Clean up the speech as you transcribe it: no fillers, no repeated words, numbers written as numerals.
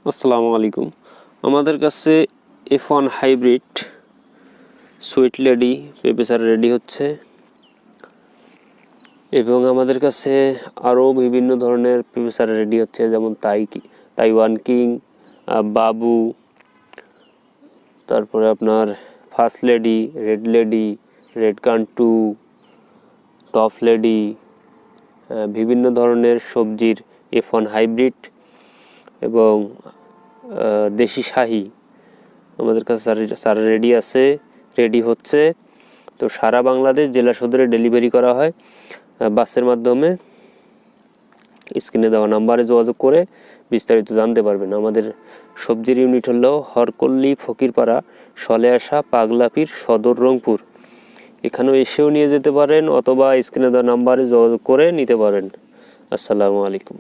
আসসালামু আলাইকুম। আমাদের কাছে F1 হাইব্রিড সুইট লেডি পেঁপে রেডি হচ্ছে এবং আমাদের কাছে আরও বিভিন্ন ধরনের পেঁপে রেডি হচ্ছে, যেমন তাইওয়ান কিং, বাবু, তারপরে আপনার ফার্স্ট লেডি, রেড কান 2, টপ লেডি, বিভিন্ন ধরনের সবজির F1 হাইব্রিড এবং দেশি শাহি আমাদের কাছে রেডি হচ্ছে। তো সারা বাংলাদেশ জেলা সদরে ডেলিভারি করা হয় বাসের মাধ্যমে। স্ক্রিনে দেওয়া নাম্বারে যোগাযোগ করে বিস্তারিত জানতে পারবেন। আমাদের সবজির ইউনিট হলো হরকল্লি, ফকিরপাড়া, সলেআশা, পাগলাপীর, সদর, রংপুর। এখানেও এসেও নিয়ে যেতে পারেন অথবা স্ক্রিনে দেওয়া নাম্বারে যোগাযোগ করে নিতে পারেন। আসসালামু আলাইকুম।